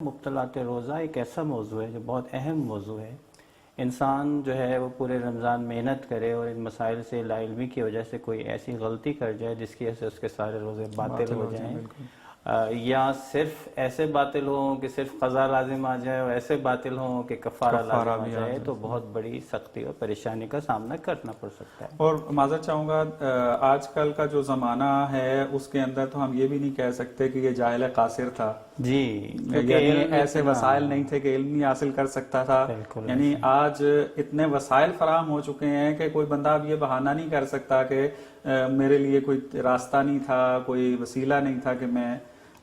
مبطلات روزہ ایک ایسا موضوع ہے جو بہت اہم موضوع ہے۔ انسان جو ہے وہ پورے رمضان محنت کرے اور ان مسائل سے لا علمی کی وجہ سے کوئی ایسی غلطی کر جائے جس کی وجہ سے اس کے سارے روزے باطل ہو جائیں، یا صرف ایسے باطل ہوں کہ صرف قضا لازم آ جائے اور ایسے باطل ہوں کہ کفارہ لازم آ جائے، تو بہت بڑی سختی اور پریشانی کا سامنا کرنا پڑ سکتا ہے۔ اور معذرت چاہوں گا، آج کل کا جو زمانہ ہے اس کے اندر تو ہم یہ بھی نہیں کہہ سکتے کہ یہ جاہل قاصر تھا، جی، یعنی ایسے وسائل نہیں تھے کہ علم نہیں حاصل کر سکتا تھا۔ یعنی آج اتنے وسائل فراہم ہو چکے ہیں کہ کوئی بندہ اب یہ بہانہ نہیں کر سکتا کہ میرے لیے کوئی راستہ نہیں تھا، کوئی وسیلہ نہیں تھا کہ میں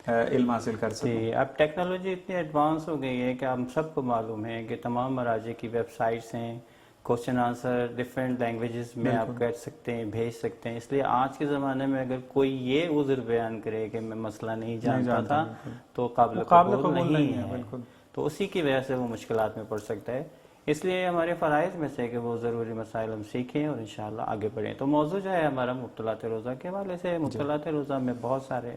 علم حاصل کر سکوں۔ جی، اب ٹیکنالوجی اتنی ایڈوانس ہو گئی ہے کہ ہم سب کو معلوم ہے کہ تمام مراجع کی ویب سائٹس ہیں، کوشچن آنسر ڈفرینٹ لینگویجز میں آپ کر سکتے ہیں، بھیج سکتے ہیں۔ اس لیے آج کے زمانے میں اگر کوئی یہ عذر بیان کرے کہ میں مسئلہ نہیں جانتا تھا تو قابل قبول نہیں ہے، تو اسی کی وجہ سے وہ مشکلات میں پڑ سکتا ہے۔ اس لیے ہمارے فرائض میں سے کہ وہ ضروری مسائل ہم سیکھیں اور انشاءاللہ آگے بڑھیں۔ تو موضوع جو ہے ہمارا مبطلات روزہ کے حوالے سے، مبطلات روزہ میں بہت سارے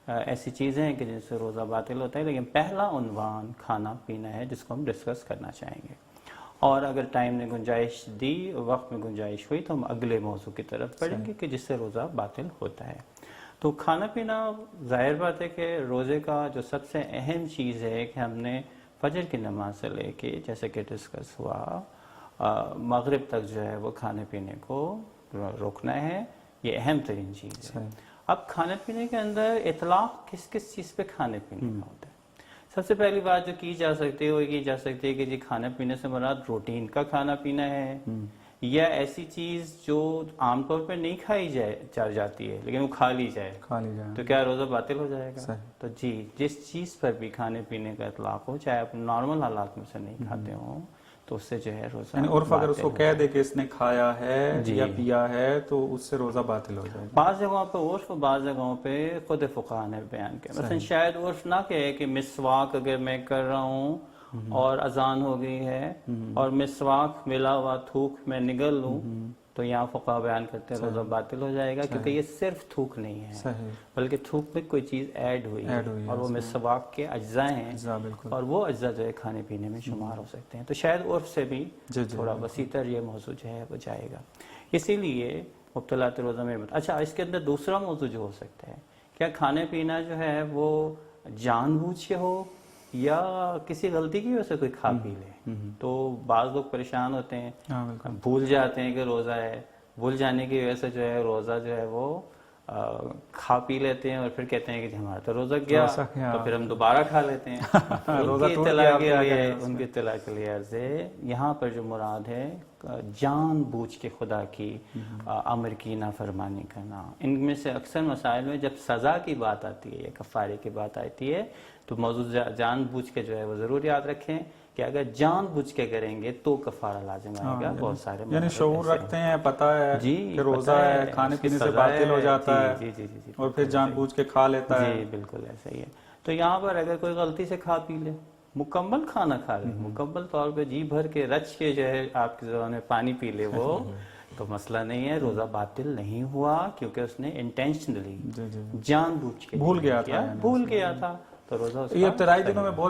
ایسی چیزیں ہیں کہ جن سے روزہ باطل ہوتا ہے، لیکن پہلا عنوان کھانا پینا ہے جس کو ہم ڈسکس کرنا چاہیں گے، اور اگر ٹائم نے گنجائش دی، وقت میں گنجائش ہوئی تو ہم اگلے موضوع کی طرف بڑھیں گے کہ جس سے روزہ باطل ہوتا ہے۔ تو کھانا پینا ظاہر بات ہے کہ روزے کا جو سب سے اہم چیز ہے کہ ہم نے فجر کی نماز سے لے کے جیسے کہ ڈسکس ہوا مغرب تک جو ہے وہ کھانے پینے کو روکنا ہے، یہ اہم ترین چیز ہے۔ اب کھانے پینے کے اندر اطلاق کس کس چیز پہ کھانے پینے کا ہوتا ہے؟ سب سے پہلی بات جو کی جا سکتی ہے وہ کی جا سکتی ہے کہ جی کھانے پینے سے مراد روٹین کا کھانا پینا ہے، یا ایسی چیز جو عام طور پہ نہیں کھائی جاتی ہے لیکن وہ کھا لی جائے تو کیا روزہ باطل ہو جائے گا؟ تو جی، جس چیز پر بھی کھانے پینے کا اطلاق ہو، چاہے آپ نارمل حالات میں سے نہیں کھاتے ہوں، تو اس سے جو ہے روزہ یعنی عرف اگر اس کو کہہ دے کہ اس نے کھایا ہے یا پیا ہے تو اس سے روزہ باطل ہو جائے گا۔ بعض جگہوں پہ عرف، بعض جگہوں پہ خود فقہاء نے بیان کیا، مثلا شاید عرف نہ کہے کہ مسواک اگر میں کر رہا ہوں اور اذان ہو گئی ہے اور مسواک ملا ہوا تھوک میں نگل لوں تو یہاں فقہاء بیان کرتے ہیں روزہ باطل ہو جائے گا، کیونکہ یہ صرف تھوک نہیں ہے بلکہ تھوک میں کوئی چیز ایڈ ہوئی ہے اور وہ مسواک کے اجزاء ہیں، اور وہ اجزاء جو ہے کھانے پینے میں شمار ہو سکتے ہیں۔ تو شاید عرف سے بھی تھوڑا وسیع تر یہ موضوع جو ہے وہ جائے گا، اسی لیے مبطلات روزہ میں اچھا اس کے اندر دوسرا موضوع جو ہو سکتا ہے، کیا کھانے پینا جو ہے وہ جان بوجھ کے ہو یا کسی غلطی کی وجہ سے کوئی کھا پی لے؟ تو بعض لوگ پریشان ہوتے ہیں، بھول جاتے ہیں کہ روزہ ہے، بھول جانے کی وجہ سے جو ہے روزہ جو ہے وہ کھا پی لیتے ہیں اور پھر کہتے ہیں کہ ہمارا تو روزہ گیا، تو پھر ہم دوبارہ کھا لیتے ہیں۔ ان کی اطلاع کے لیے عرض ہے، یہاں پر جو مراد ہے جان بوجھ کے خدا کی امر کی نافرمانی کرنا۔ ان میں سے اکثر مسائل میں جب سزا کی بات آتی ہے یا کفارے کی بات آتی ہے تو موضوع جان بوجھ کے جو ہے وہ ضرور یاد رکھیں کہ اگر جان بوجھ کے کریں گے تو کفارہ لازم آئے گا۔ بہت سارے یعنی شعور رکھتے ہیں، پتہ ہے کہ روزہ ہے، کھانے پینے سے باطل ہو جاتا ہے اور پھر جان بوجھ کے کھا لیتا ہے۔ جی بالکل ایسا ہی ہے۔ تو یہاں پر اگر کوئی غلطی سے کھا پی لے، مکمل کھانا کھا لے، مکمل طور پہ جی بھر کے رچ کے جو ہے آپ کی زبان میں پانی پی لے، وہ تو مسئلہ نہیں ہے، روزہ باطل نہیں ہوا، کیونکہ اس نے انٹینشنلی جان بوجھ کے بھول گیا تھا تو روزہ یہ ابتدائی دنوں میں بہت